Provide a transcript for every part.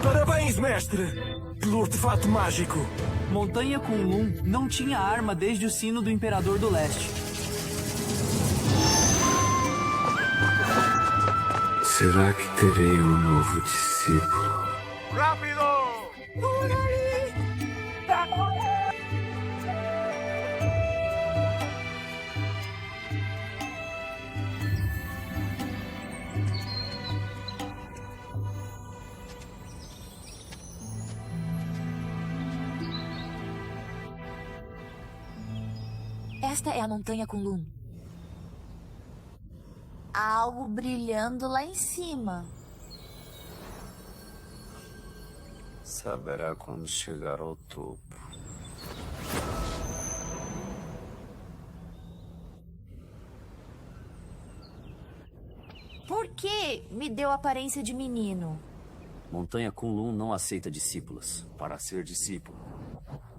Parabéns, mestre! Pelo artefato mágico. Montanha Kunlun não tinha arma desde o sino do Imperador do Leste. Será que terei um novo discípulo? Rápido! Esta é a Montanha Kunlun. Há algo brilhando lá em cima. Saberá quando chegar ao topo. Por que me deu aparência de menino? Montanha Kunlun não aceita discípulas. Para ser discípulo,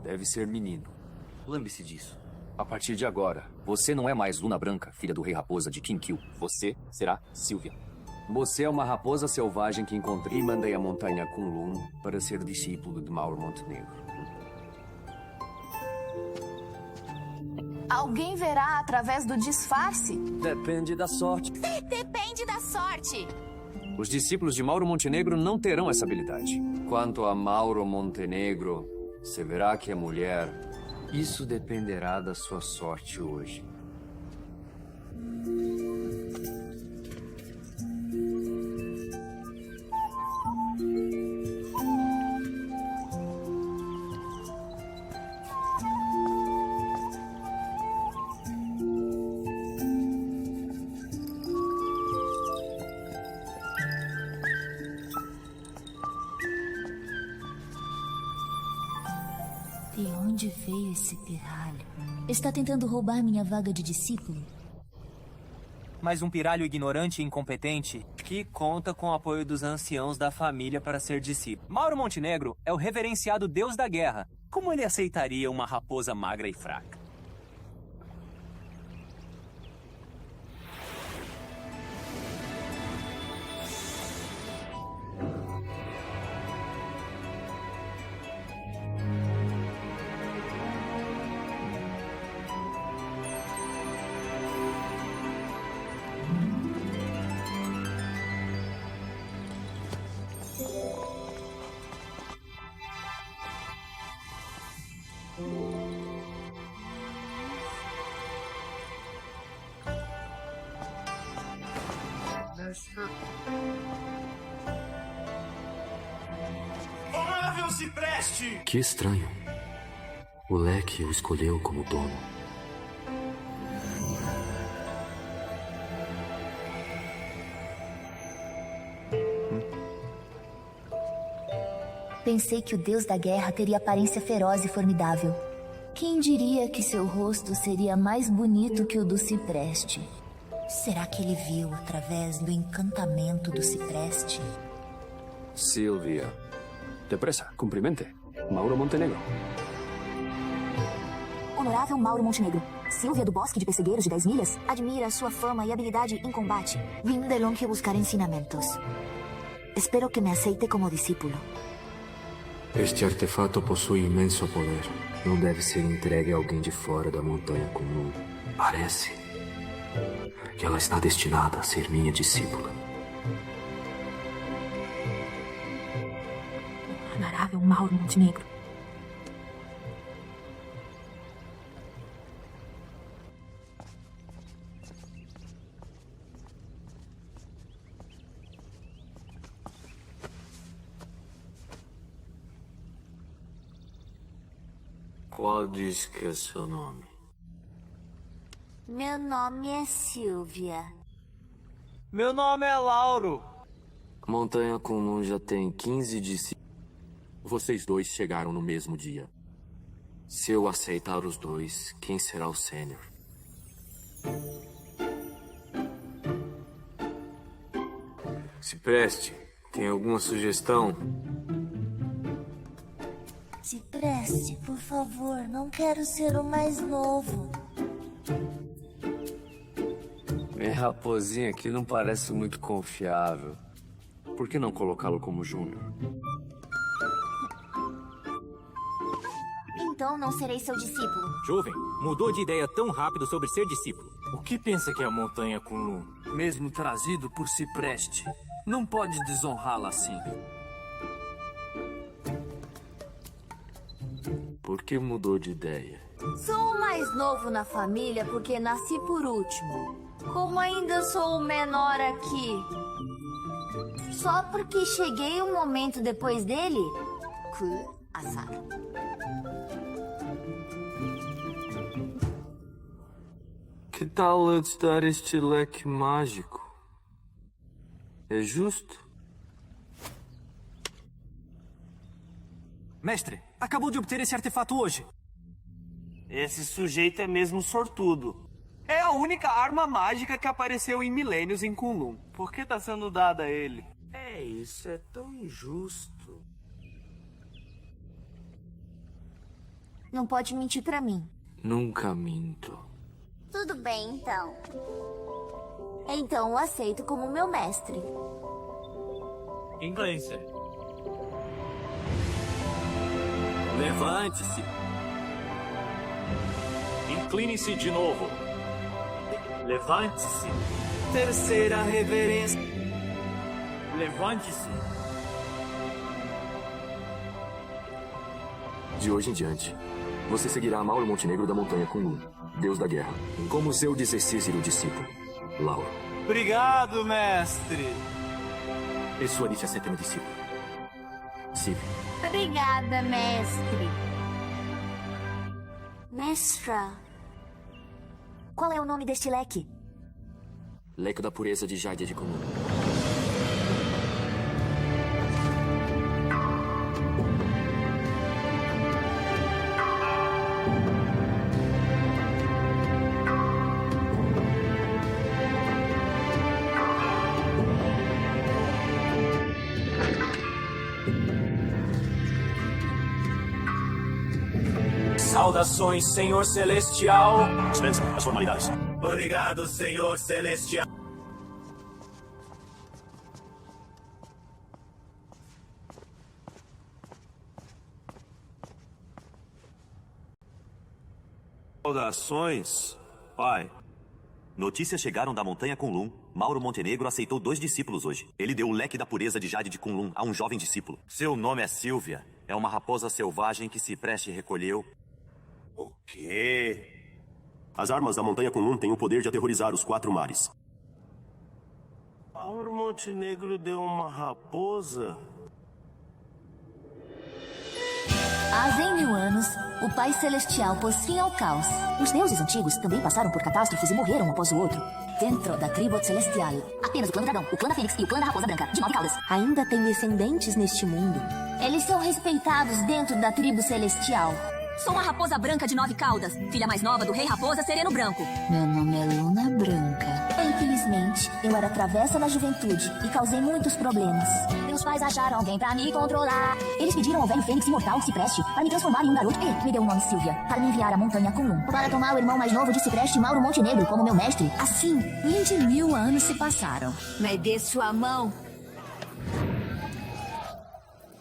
deve ser menino. Lembre-se disso. A partir de agora, você não é mais Luna Branca, filha do Rei Raposa de Kinkil. Você será Sylvia. Você é uma raposa selvagem que encontrei e mandei a Montanha Kunlun para ser discípulo de Mauro Montenegro. Alguém verá através do disfarce? Depende da sorte. Depende da sorte. Os discípulos de Mauro Montenegro não terão essa habilidade. Quanto a Mauro Montenegro, você verá que é mulher. Isso dependerá da sua sorte hoje. De onde veio esse pirralho? Está tentando roubar minha vaga de discípulo? Mas um pirralho ignorante e incompetente que conta com o apoio dos anciãos da família para ser discípulo. Mauro Montenegro é o reverenciado deus da guerra. Como ele aceitaria uma raposa magra e fraca? Honorável Cipreste! Que estranho. O leque o escolheu como dono. Pensei que o deus da guerra teria aparência feroz e formidável. Quem diria que seu rosto seria mais bonito que o do cipreste? Será que ele viu através do encantamento do cipreste? Sylvia. Depressa, cumprimente. Mauro Montenegro. Honorável Mauro Montenegro, Sylvia do Bosque de Pessegueiros de 10 Milhas admira sua fama e habilidade em combate. Vim de longe buscar ensinamentos. Espero que me aceite como discípulo. Este artefato possui imenso poder. Não deve ser entregue a alguém de fora da Montanha Kunlun. Parece que ela está destinada a ser minha discípula. Honorável Mauro Montenegro. Qual diz que é seu nome? Meu nome é Sylvia. Meu nome é Lauro. A Montanha Kunlun já tem 15 discípulos. Vocês dois chegaram no mesmo dia. Se eu aceitar os dois, quem será o sênior? Cipreste, tem alguma sugestão? Cipreste, por favor, não quero ser o mais novo. Minha raposinha aqui não parece muito confiável. Por que não colocá-lo como júnior? então não serei seu discípulo. Jovem, mudou de ideia tão rápido sobre ser discípulo. O que pensa que é a montanha com Lu? Mesmo trazido por Cipreste, não pode desonrá-la assim. Por que mudou de ideia? Sou o mais novo na família porque nasci por último. Como ainda sou o menor aqui, só porque cheguei um momento depois dele? Que azar. Que tal eu te dar este leque mágico? É justo? Mestre, acabou de obter esse artefato hoje. Esse sujeito é mesmo sortudo. É a única arma mágica que apareceu em milênios em Kunlun. Por que tá sendo dada a ele? Isso é tão injusto. Não pode mentir pra mim. Nunca minto. Tudo bem, então. Então o aceito como meu mestre. Inglês. Levante-se. Incline-se de novo. Levante-se. Terceira reverência. Levante-se. De hoje em diante, você seguirá Mauro Montenegro da Montanha Kunlun, Deus da Guerra, como seu 16º discípulo, Lauro. Obrigado, mestre. E sua Alicia sétima discípulo, Siv. Obrigada, mestre. Mestra. Qual é o nome deste leque? Leque da pureza de Jade de Kunlun. Saudações, Senhor Celestial. Dispensa as formalidades. Obrigado, Senhor Celestial. Saudações, pai. Notícias chegaram da montanha Kunlun. Mauro Montenegro aceitou 2 discípulos hoje. Ele deu o leque da pureza de Jade de Kunlun a um jovem discípulo. Seu nome é Sylvia. É uma raposa selvagem que Cipreste recolheu. O quê? As armas da montanha Kunlun têm o poder de aterrorizar os 4 mares. Mauro Montenegro deu uma raposa? Há 100.000 anos, o Pai Celestial pôs fim ao caos. Os deuses antigos também passaram por catástrofes e morreram um após o outro. Dentro da tribo celestial, apenas o clã do dragão, o clã da fênix e o clã da raposa branca, de 9 caudas, ainda tem descendentes neste mundo. Eles são respeitados dentro da tribo celestial. Sou uma raposa branca de 9 caudas, filha mais nova do rei raposa Sereno Branco. Meu nome é Luna Branca. Infelizmente, eu era travessa da juventude e causei muitos problemas. Meus pais acharam alguém pra me controlar. Eles pediram ao velho fênix imortal Cipreste para me transformar em um garoto e me deu o nome Sylvia para me enviar à montanha Kunlun para tomar o irmão mais novo de Cipreste, Mauro Montenegro, como meu mestre. Assim, 20.000 anos se passaram. Me dê sua mão.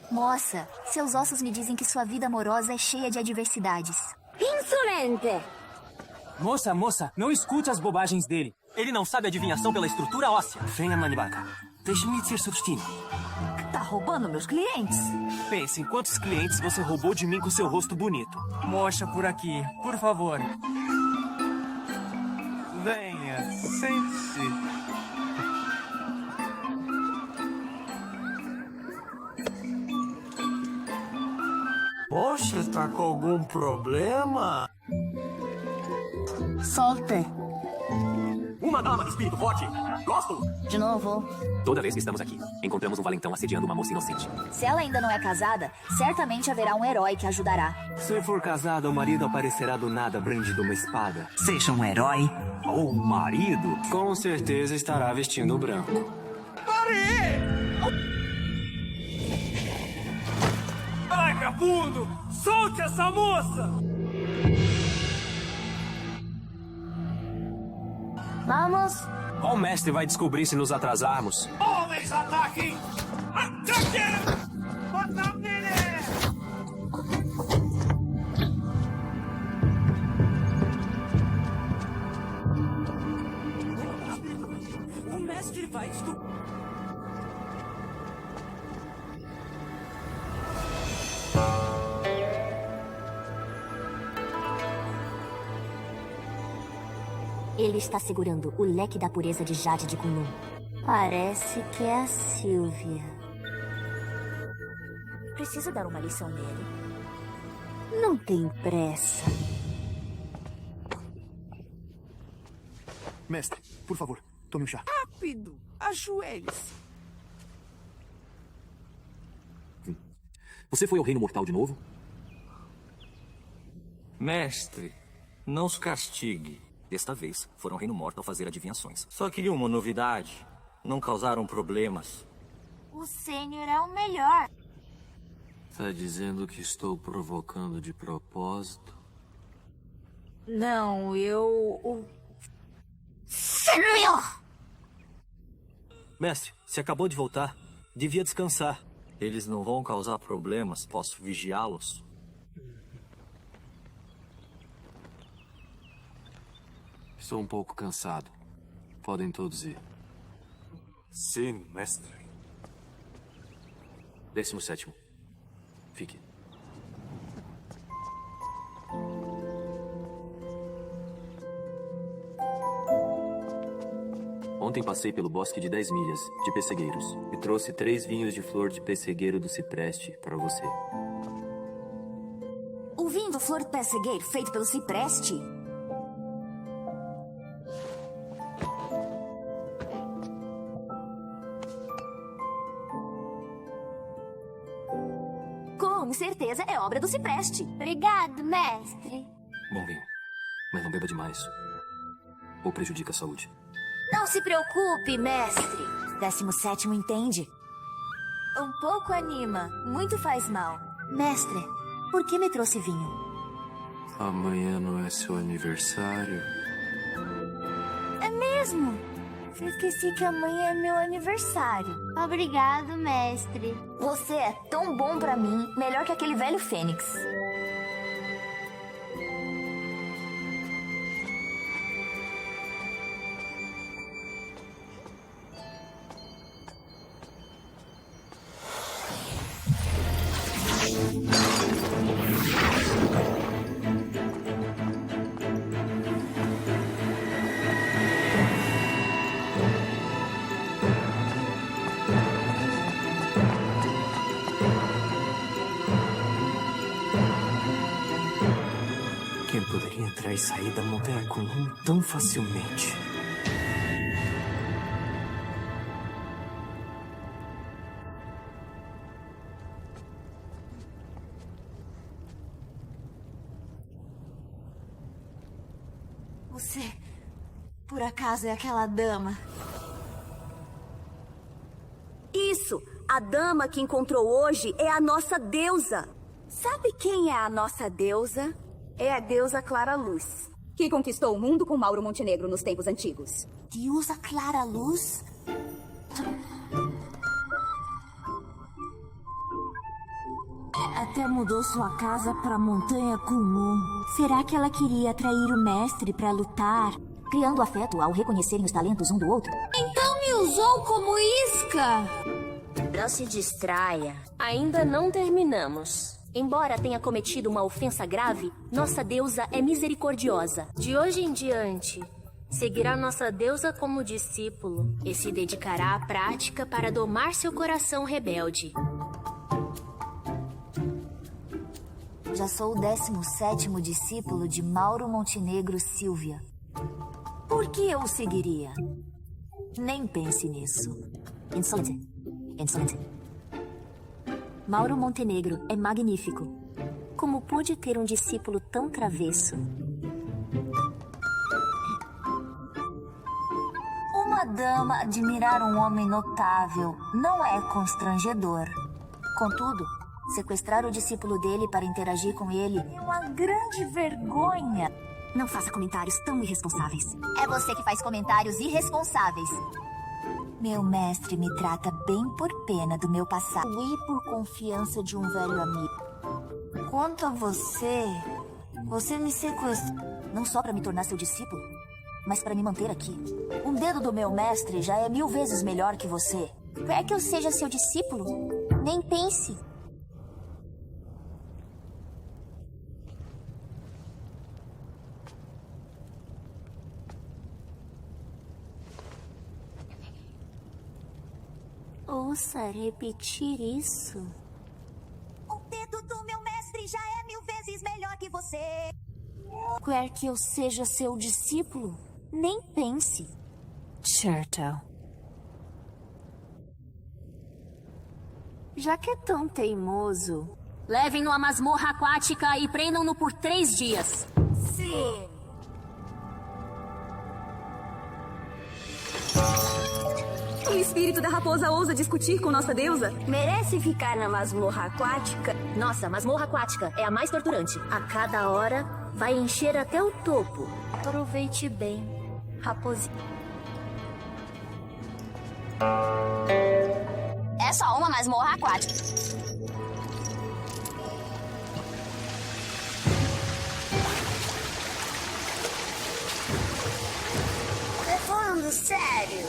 Moça, seus ossos me dizem que sua vida amorosa é cheia de adversidades. Insolente! Moça, não escute as bobagens dele. Ele não sabe adivinhação pela estrutura óssea. Venha, Manibaka. Deixe-me ser seu destino. Tá roubando meus clientes? Pense em quantos clientes você roubou de mim com seu rosto bonito. Mocha por aqui, por favor. Venha, sente-se. Poxa, tá com algum problema? Solte. Uma dama de espírito forte. Gosto. De novo. Toda vez que estamos aqui, encontramos um valentão assediando uma moça inocente. Se ela ainda não é casada, certamente haverá um herói que ajudará. Se for casada, o marido aparecerá do nada brandindo uma espada. Seja um herói. Ou marido. Com certeza estará vestindo branco. Vagabundo! Solte essa moça! Vamos. O mestre vai descobrir se nos atrasarmos. Homens, ataquem! Ataquem! Bota nele! Ele está segurando o leque da pureza de Jade de Kunlun. Parece que é a Sylvia. Preciso dar uma lição nele. Não tem pressa. Mestre, por favor, tome um chá. Rápido! Ajoelhe-se. Você foi ao Reino Mortal de novo? Mestre, não os castigue. Desta vez, foram ao Reino Mortal fazer adivinhações. Só queria uma novidade. Não causaram problemas. O Sênior é o melhor. Tá dizendo que estou provocando de propósito? Não, Sênior! Mestre, se acabou de voltar, devia descansar. Eles não vão causar problemas. Posso vigiá-los? Estou um pouco cansado. Podem todos ir. Sim, mestre. 17º. Fique. Ontem passei pelo bosque de 10 milhas, de pessegueiros, e trouxe 3 vinhos de flor de pessegueiro do cipreste para você. O vinho do flor de pessegueiro feito pelo cipreste? Com certeza é obra do cipreste. Obrigado, mestre. Bom vinho, mas não beba demais. Ou prejudica a saúde. Não se preocupe, mestre. 17º entende. Um pouco anima, muito faz mal. Mestre, por que me trouxe vinho? Amanhã não é seu aniversário? É mesmo? Esqueci que amanhã é meu aniversário. Obrigado, mestre. Você é tão bom pra mim, melhor que aquele velho fênix. Quem poderia entrar e sair da montanha Kunlun tão facilmente? Você, por acaso, é aquela dama? Isso! A dama que encontrou hoje é a nossa deusa. Sabe quem é a nossa deusa? É a deusa Clara Luz, que conquistou o mundo com Mauro Montenegro nos tempos antigos. Deusa Clara Luz? Até mudou sua casa pra montanha Kunlun. Será que ela queria atrair o mestre pra lutar? Criando afeto ao reconhecerem os talentos um do outro? Então me usou como isca! Não se distraia. Ainda não terminamos. Embora tenha cometido uma ofensa grave, nossa deusa é misericordiosa. De hoje em diante, seguirá nossa deusa como discípulo e se dedicará à prática para domar seu coração rebelde. Já sou o 17º discípulo de Mauro Montenegro Sylvia. Por que eu o seguiria? Nem pense nisso. Insolente. Insolente. Mauro Montenegro é magnífico. Como pude ter um discípulo tão travesso? Uma dama admirar um homem notável não é constrangedor. Contudo, sequestrar o discípulo dele para interagir com ele é uma grande vergonha. Não faça comentários tão irresponsáveis. É você que faz comentários irresponsáveis. Meu mestre me trata bem por pena do meu passado e por confiança de um velho amigo. Quanto a você me sequestrou. Não só para me tornar seu discípulo, mas para me manter aqui. Um dedo do meu mestre já é 1000 vezes melhor que você. Quer que eu seja seu discípulo? Nem pense. Possa repetir isso? O dedo do meu mestre já é 1000 vezes melhor que você. Quer que eu seja seu discípulo? Nem pense. Turtle. Já que é tão teimoso, levem-no à masmorra aquática e prendam-no por 3 dias. Sim. O espírito da raposa ousa discutir com nossa deusa? Merece ficar na masmorra aquática? Nossa, masmorra aquática é a mais torturante. A cada hora vai encher até o topo. Aproveite bem, raposinha. É só uma masmorra aquática. Tô falando sério.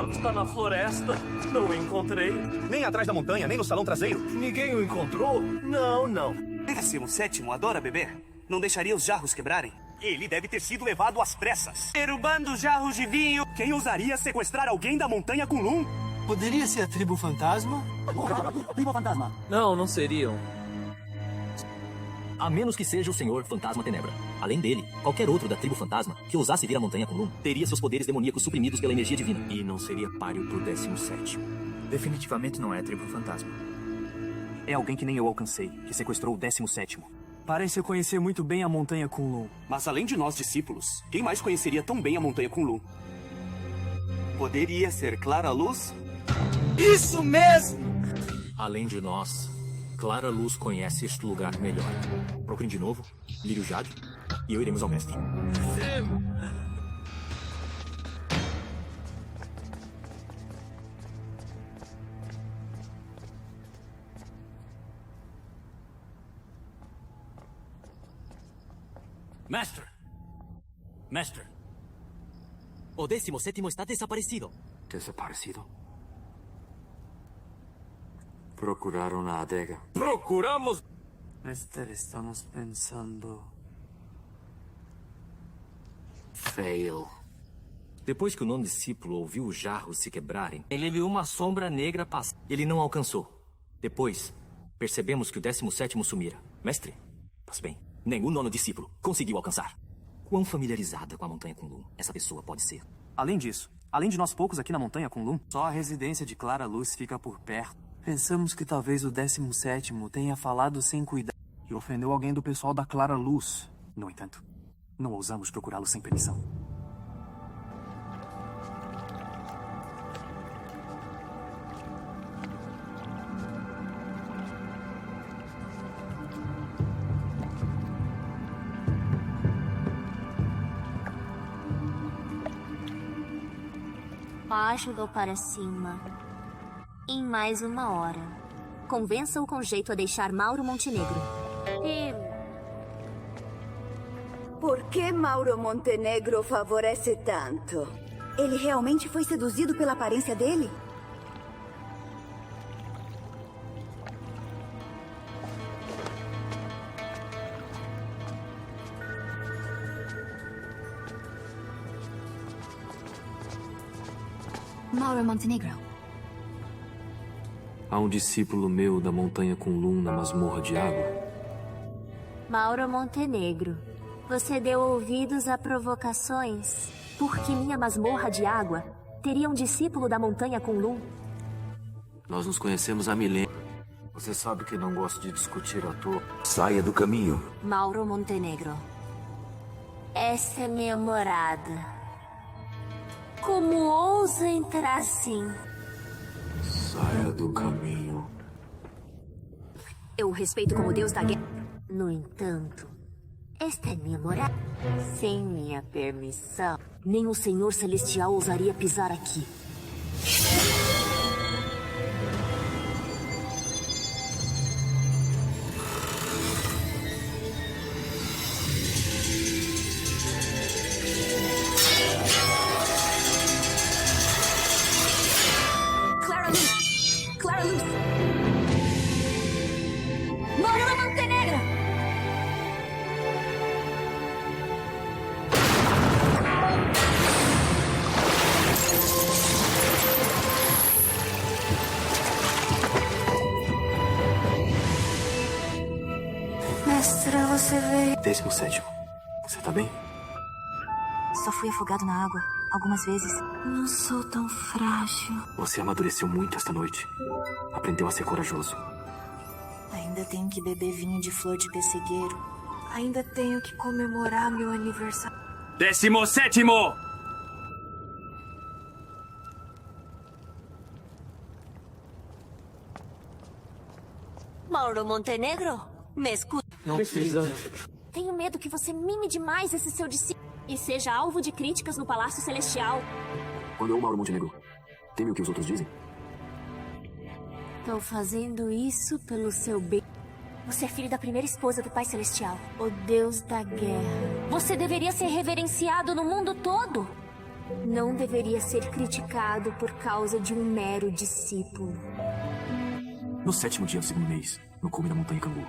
Está na floresta. Não o encontrei. Nem atrás da montanha, nem no salão traseiro. Ninguém o encontrou? Não. 17º adora beber? Não deixaria os jarros quebrarem? Ele deve ter sido levado às pressas. Derrubando os jarros de vinho. Quem ousaria sequestrar alguém da montanha Kunlun? Poderia ser a tribo fantasma? Tribo fantasma. Não seriam. A menos que seja o Senhor Fantasma Tenebra. Além dele, qualquer outro da tribo fantasma que ousasse vir à montanha Kunlun teria seus poderes demoníacos suprimidos pela energia divina. E não seria páreo pro 17º. Definitivamente não é a tribo fantasma. É alguém que nem eu alcancei, que sequestrou o 17º. Parece conhecer muito bem a montanha Kunlun. Mas além de nós discípulos, quem mais conheceria tão bem a montanha Kunlun? Poderia ser Clara Luz? Isso mesmo! Além de nós, Clara Luz conhece este lugar melhor. Procurem de novo, Lírio Jade, e eu iremos ao mestre. Mestre! O 17º está desaparecido. Desaparecido? Procuraram na adega. Procuramos. Estamos pensando. Fail. Depois que o nono discípulo ouviu os jarros se quebrarem, Ele viu uma sombra negra passar. ele não alcançou. Depois, percebemos que o 17º sumira. Mestre, pois bem, nenhum nono discípulo conseguiu alcançar. Quão familiarizada com a montanha Kunlun essa pessoa pode ser? Além disso, além de nós poucos aqui na montanha Kunlun, só a residência de Clara Luz fica por perto. Pensamos que talvez o 17º tenha falado sem cuidado E ofendeu alguém do pessoal da Clara Luz. No entanto, não ousamos procurá-lo sem permissão. Ajuda para cima. Em mais 1 hora. Convença-o com jeito a deixar Mauro Montenegro. Por que Mauro Montenegro favorece tanto? Ele realmente foi seduzido pela aparência dele? Mauro Montenegro. Há um discípulo meu da montanha Kunlun na masmorra de água. Mauro Montenegro, você deu ouvidos a provocações? Porque minha masmorra de água teria um discípulo da montanha Kunlun? Nós nos conhecemos há milênios. Você sabe que não gosto de discutir à toa. Saia do caminho. Mauro Montenegro. Essa é minha morada. Como ousa entrar assim? Saia do caminho. Eu o respeito como deus da guerra. No entanto, esta é minha morada. Sem minha permissão, nem o Senhor Celestial ousaria pisar aqui. Clara luz! Clara luz! Mauro Montenegro! Mestra, você veio. 17º. Você tá bem? Só fui afogado na água algumas vezes. Não sou tão frágil. Você amadureceu muito esta noite. Aprendeu a ser corajoso. Ainda tenho que beber vinho de flor de pessegueiro. Ainda tenho que comemorar meu aniversário. 17º! Mauro Montenegro? Me escuta. Não precisa. Tenho medo que você mime demais esse seu discípulo e seja alvo de críticas no Palácio Celestial. Quando eu, Mauro Montenegro, teme o que os outros dizem? Tô fazendo isso pelo seu bem. Você é filho da primeira esposa do Pai Celestial, o Deus da Guerra. Você deveria ser reverenciado no mundo todo. Não deveria ser criticado por causa de um mero discípulo. No 7º dia do 2º mês, no cume da montanha Cangu.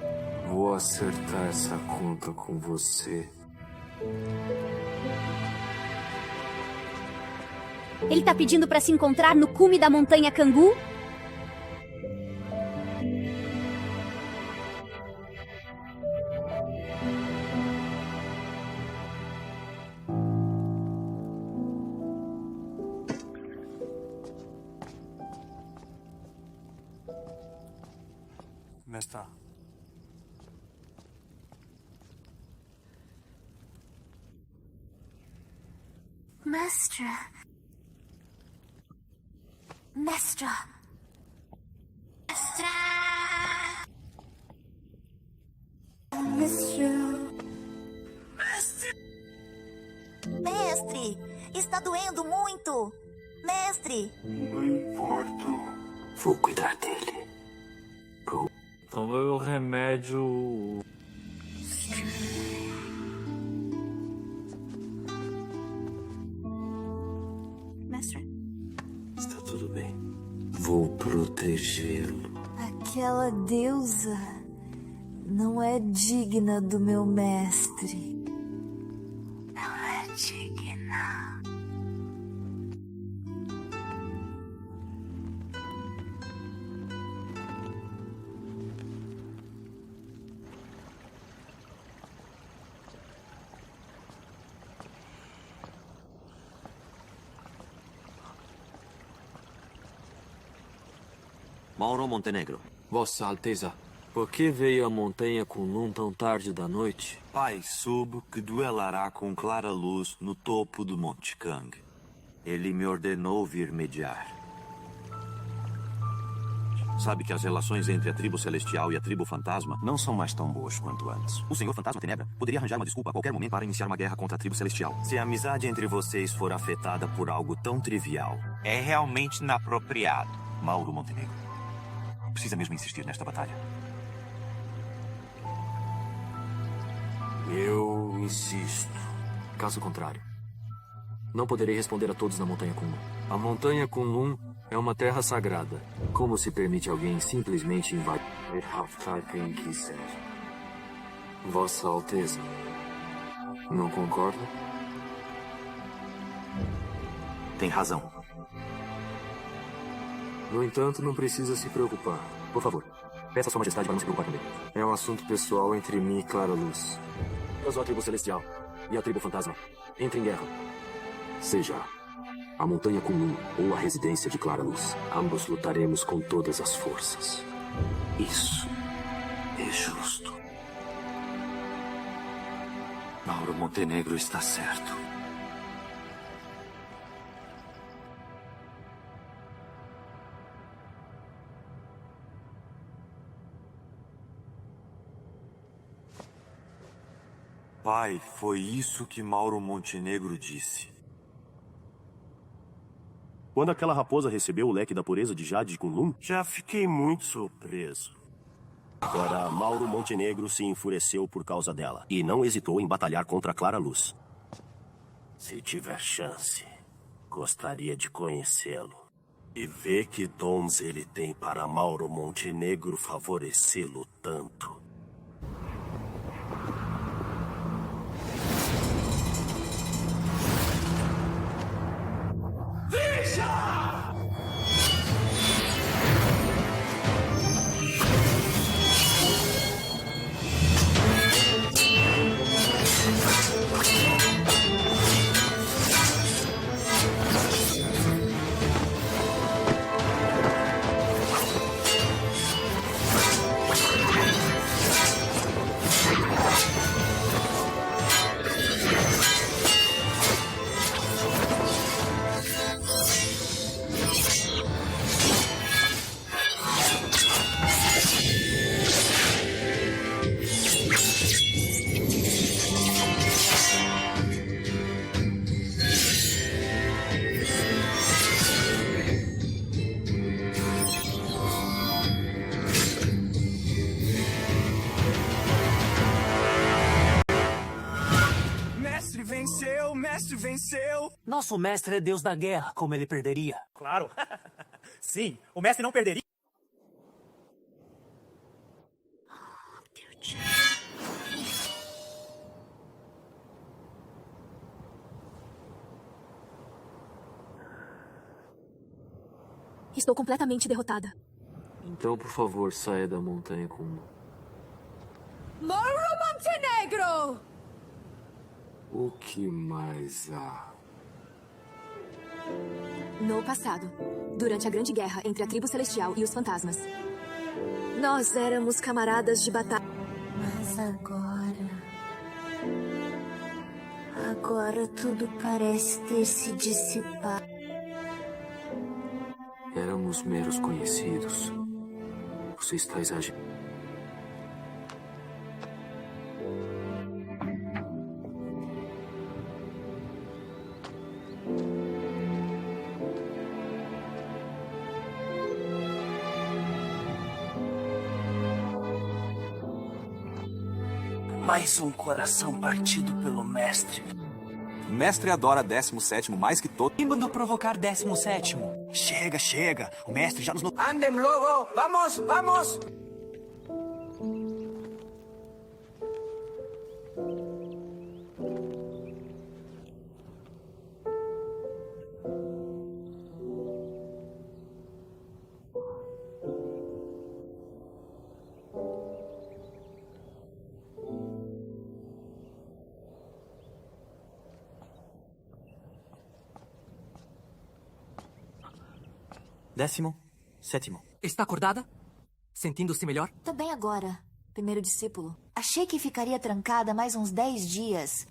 Vou acertar essa conta com você. Ele tá pedindo pra se encontrar no cume da montanha Cangu? Mestra. Mestra. Mestra. Mestra. Mestre, está doendo muito. Mestre. Não importo. Vou cuidar dele. Tomei o remédio. Mestre. Está tudo bem. Vou protegê-lo. Aquela deusa não é digna do meu mestre. Não é digna. Mauro Montenegro. Vossa Alteza, por que veio a montanha Kunlun tão tarde da noite? Pai Sub que duelará com clara luz no topo do Monte Kang. Ele me ordenou vir mediar. Sabe que as relações entre a tribo celestial e a tribo fantasma Não são mais tão boas quanto antes. O Senhor Fantasma Tenebra poderia arranjar uma desculpa a qualquer momento para iniciar uma guerra contra a tribo celestial. Se a amizade entre vocês for afetada por algo tão trivial, É realmente inapropriado. Mauro Montenegro precisa mesmo insistir nesta batalha. Eu insisto. Caso contrário, não poderei responder a todos na montanha Kunlun. A montanha Kunlun é uma terra sagrada. Como se permite alguém simplesmente invadir? Quem quiser. Vossa Alteza, não concorda? Tem razão. No entanto, não precisa se preocupar. Por favor, peça a Sua Majestade para não se preocupar comigo. É um assunto pessoal entre mim e Clara Luz. Eu sou a tribo celestial e a tribo fantasma. Entre em guerra. Seja a montanha Kunlun ou a residência de Clara Luz. Ambos lutaremos com todas as forças. Isso é justo. Mauro Montenegro está certo. Pai, foi isso que Mauro Montenegro disse. Quando aquela raposa recebeu o leque da pureza de Jade de Kunlun, Já fiquei muito surpreso. agora Mauro Montenegro se enfureceu por causa dela e não hesitou em batalhar contra a Clara Luz. Se tiver chance, gostaria de conhecê-lo e ver que dons ele tem para Mauro Montenegro favorecê-lo tanto. mestre venceu! Nosso mestre é deus da guerra, como ele perderia? Claro. Sim, o mestre não perderia. Estou completamente derrotada. Então, por favor, saia da montanha com... Mauro Montenegro! O que mais há? No passado, durante a Grande Guerra entre a tribo celestial e os fantasmas, nós éramos camaradas de batalha. Mas agora tudo parece ter se dissipado. Éramos meros conhecidos. Você está exagerando. Mais um coração partido pelo mestre. O mestre adora 17º mais que todo. Quem mandou provocar 17º? Chega, chega. O mestre já nos... Andem logo! Vamos, vamos! Décimo, sétimo. Está acordada? Sentindo-se melhor? Tô bem agora, primeiro discípulo. Achei que ficaria trancada mais uns 10 dias.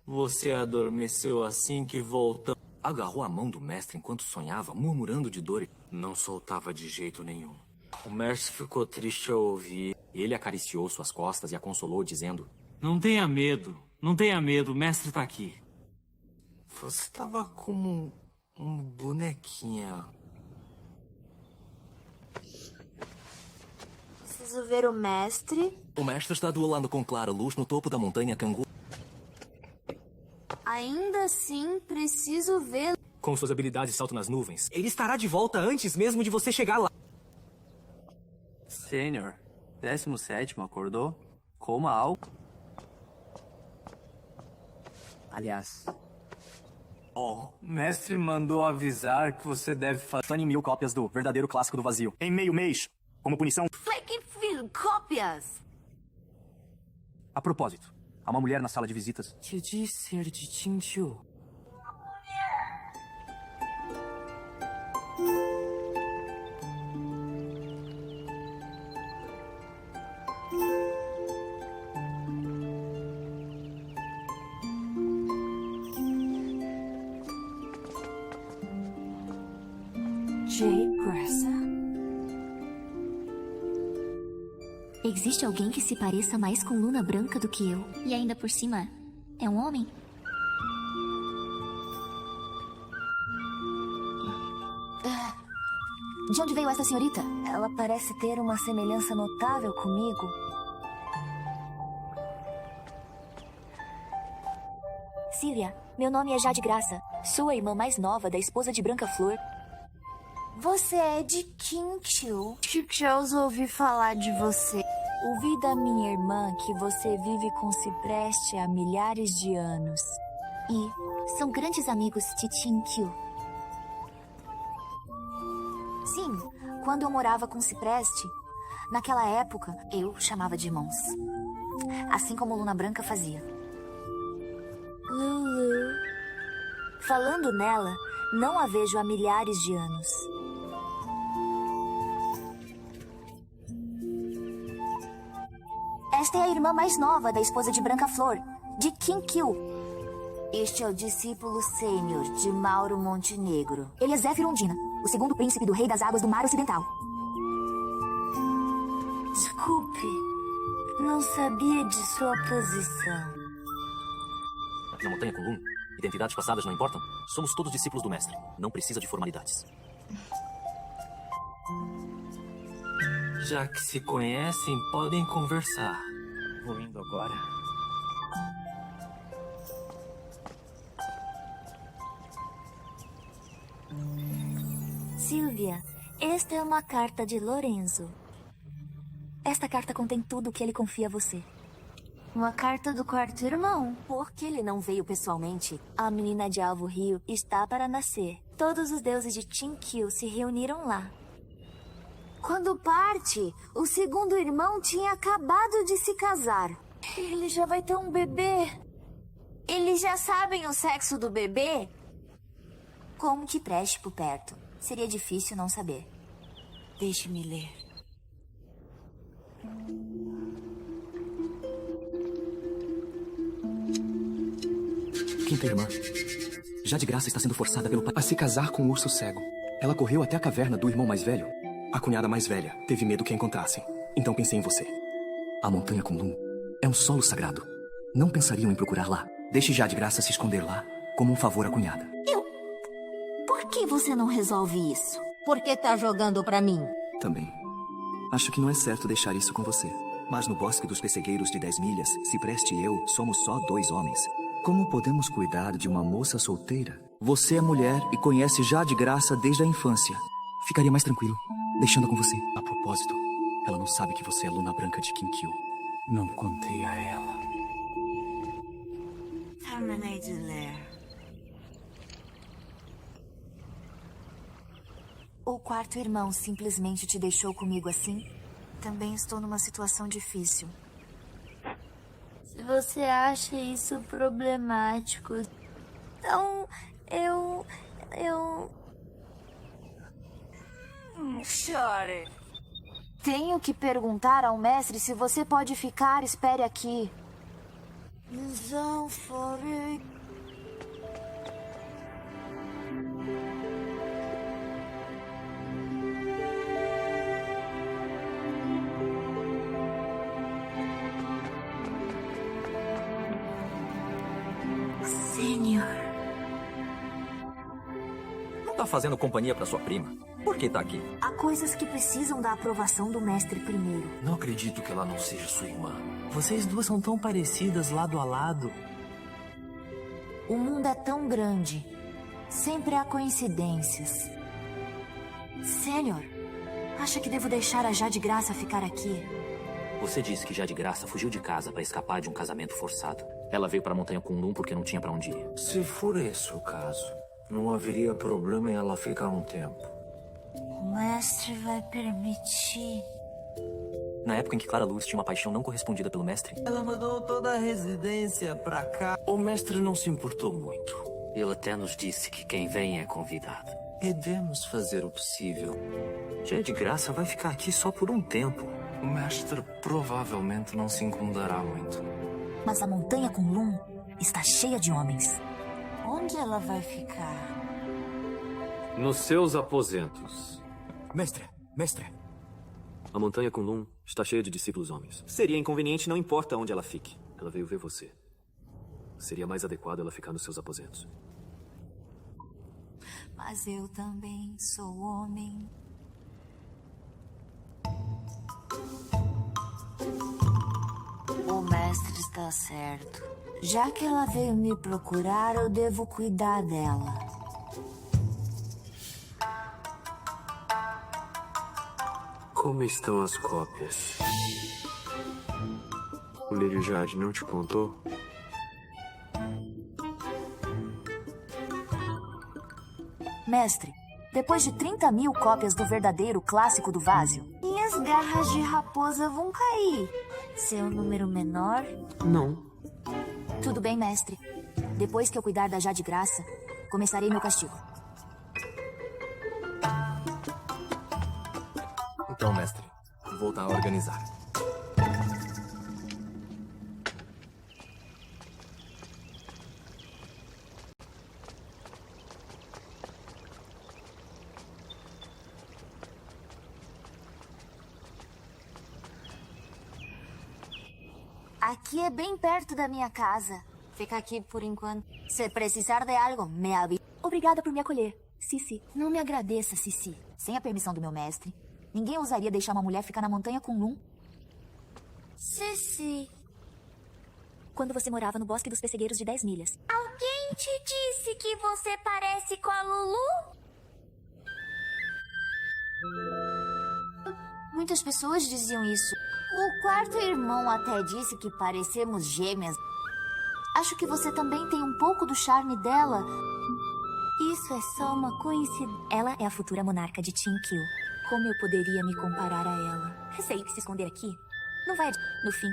Você adormeceu assim que voltou. Agarrou a mão do mestre enquanto sonhava, murmurando de dor. Não soltava de jeito nenhum. O mestre ficou triste ao ouvir. Ele acariciou suas costas e a consolou, dizendo: Não tenha medo, não tenha medo, o mestre está aqui. Você tava como um bonequinho. Preciso ver o mestre. O mestre está duelando com Clara Luz no topo da montanha Cangu. Ainda assim, preciso vê-lo. Com suas habilidades de salto nas nuvens, ele estará de volta antes mesmo de você chegar lá. Senhor, 17º acordou? Coma algo. Aliás... Oh, Mestre mandou avisar que você deve fazer... Tane 1000 cópias do verdadeiro clássico do vazio. Em meio mês. Como punição... Cópias! A propósito, há uma mulher na sala de visitas. Que diz ser de Tintiu? Existe alguém que se pareça mais com Luna Branca do que eu? E ainda por cima, é um homem? De onde veio essa senhorita? Ela parece ter uma semelhança notável comigo. Silvia, meu nome é Jade Graça. Sou a irmã mais nova da esposa de Branca Flor. Você é de Kinkyu. Já ouvi falar de você. Ouvi da minha irmã que você vive com Cipreste há milhares de anos. E são grandes amigos de Kinkyu. Sim, quando eu morava com Cipreste, naquela época eu chamava de irmãos. Assim como Luna Branca fazia. Lulu. Falando nela, não a vejo há milhares de anos. Esta é a irmã mais nova da esposa de Branca Flor, de Kinkyu. Este é o discípulo sênior de Mauro Montenegro. Ele é Zéfiro Undina, o segundo príncipe do rei das águas do mar ocidental. Desculpe, não sabia de sua posição. Na montanha com Lun, identidades passadas não importam? Somos todos discípulos do mestre. Não precisa de formalidades. Já que se conhecem, podem conversar. Vou indo agora. Silvia, esta é uma carta de Lorenzo. Esta carta contém tudo o que ele confia a você. Uma carta do quarto irmão. Porque ele não veio pessoalmente, a menina de Alvo Rio está para nascer. Todos os deuses de Kinkyu se reuniram lá. Quando parte, o segundo irmão tinha acabado de se casar. Ele já vai ter um bebê. Eles já sabem o sexo do bebê? Como que preste por perto? Seria difícil não saber. Deixe-me ler. Quinta irmã. Jade Graça está sendo forçada pelo pai a se casar com o urso cego. Ela correu até a caverna do irmão mais velho. A cunhada mais velha teve medo que a encontrassem. Então pensei em você. A montanha com Lun é um solo sagrado. Não pensariam em procurar lá. Deixe Jade Graça se esconder lá, como um favor à cunhada. Por que você não resolve isso? Porque tá jogando pra mim. Também. Acho que não é certo deixar isso com você. Mas no bosque dos pessegueiros de 10 milhas, Cipreste e eu somos só 2 homens. Como podemos cuidar de uma moça solteira? Você é mulher e conhece Jade Graça desde a infância. Ficaria mais tranquilo, deixando com você. A propósito, ela não sabe que você é Luna Branca de Kinkyu. Não contei a ela. Terminei de ler. O quarto irmão simplesmente te deixou comigo assim? Também estou numa situação difícil. Se você acha isso problemático, então eu... Chore. Tenho que perguntar ao mestre se você pode ficar. Espere aqui. Não farei. Senhor. Não tá fazendo companhia pra sua prima? Por que tá aqui? Há coisas que precisam da aprovação do mestre primeiro. Não acredito que ela não seja sua irmã. Vocês duas são tão parecidas lado a lado. O mundo é tão grande. Sempre há coincidências. Senhor, acha que devo deixar a Jade Graça ficar aqui? Você disse que Jade Graça fugiu de casa pra escapar de um casamento forçado. Ela veio pra montanha com Lun porque não tinha pra onde ir. Se for esse o caso, não haveria problema em ela ficar um tempo. O mestre vai permitir. Na época em que Clara Luz tinha uma paixão não correspondida pelo mestre, Ela mandou toda a residência pra cá. O mestre não se importou muito. ele até nos disse que quem vem é convidado. Devemos fazer o possível. Jade Graça vai ficar aqui só por um tempo. O mestre provavelmente não se incomodará muito. Mas a montanha com Lun está cheia de homens. Onde ela vai ficar? Nos seus aposentos. Mestre, mestre. A montanha com Lun Está cheia de discípulos homens. Seria inconveniente, não importa onde ela fique. Ela veio ver você. Seria mais adequado ela ficar nos seus aposentos. Mas eu também sou homem. O mestre está certo. Já que ela veio me procurar, eu devo cuidar dela. Como estão as cópias? O Lírio Jade não te contou? Mestre, depois de 30.000 cópias do verdadeiro clássico do Vazio, minhas garras de raposa vão cair. Seu número menor? Não. Tudo bem, mestre. Depois que eu cuidar da Jade Graça, começarei meu castigo. Então, mestre, voltar a organizar. Aqui é bem perto da minha casa. Fica aqui por enquanto. Se precisar de algo, me avisa. Obrigada por me acolher, Cici. Não me agradeça, Cici. Sem a permissão do meu mestre, ninguém ousaria deixar uma mulher ficar na montanha com Lum. Cici. Quando você morava no Bosque dos Pessegueiros de 10 milhas. Alguém te disse que você parece com a Lulu? Muitas pessoas diziam isso. O quarto irmão até disse que parecemos gêmeas. Acho que você também tem um pouco do charme dela. Isso é só uma coincidência. Ela é a futura monarca de Tinkil. Como eu poderia me comparar a ela? Sei que se esconder aqui não vai adiantar. No fim,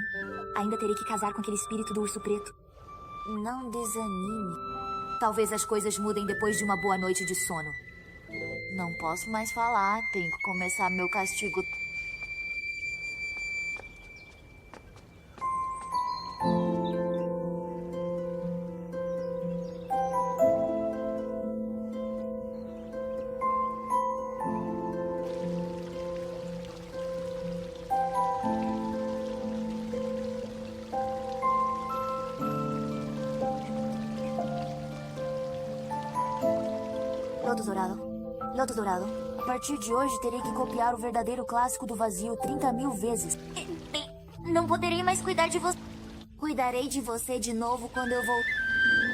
ainda terei que casar com aquele espírito do urso preto. Não desanime. Talvez as coisas mudem depois de uma boa noite de sono. Não posso mais falar. Tenho que começar meu castigo. Lotus Dourado. A partir de hoje, terei que copiar o verdadeiro clássico do vazio 30.000 vezes. Não poderei mais cuidar de você. Cuidarei de você de novo quando eu voltar.